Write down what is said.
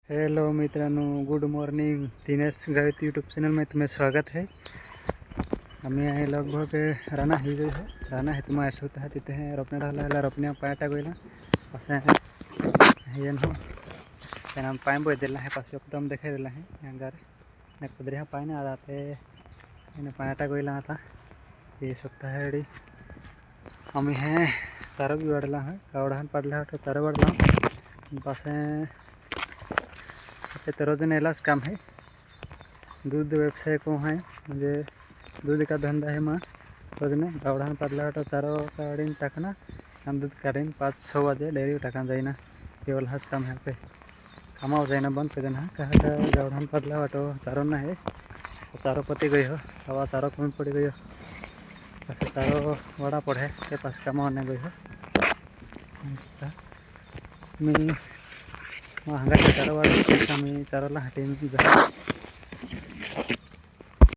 Hello मित्रांनो, good morning. Dinesh Gavit YouTube channel में तुम्हें स्वागत है. आम्ही आहे लगभग राणा ही जो है राणा है तुम्हाला ऐसा होता है तिथे है रोपणे ढाला रोपण्या पाय टाकला असं है हो त्याना पाय बोय दिला है पास एकदम दिखाई दिला है यहाँ गार ने कुदरे पाय ना आते इन पाय टाकला आता ये सकता है रेडी आम्ही है सारो भी वाढला है कावडान पडला तो सारो वाढला पास रोजन एलाच काम है. दूध व्यवसाय को है म्हणजे दूध का धंदा है माँ रोजने गावडान पडला तो चारो काढीन टाकना आणि दूध काढीन 5-6 वाजे डेअरी टाकान जाईना केवळ हाच काम है पे कामावर जाईना बंद कर देना कहा का गावडान पडला वाटो चारो ना है तो चारो पति गई हो हवा चारो कमी पड़ी गई हो ऐसे चारो बड़ा पड़े के पास कामावर नहीं गई हो मी हंगा चारो वाला मी चारोला हटे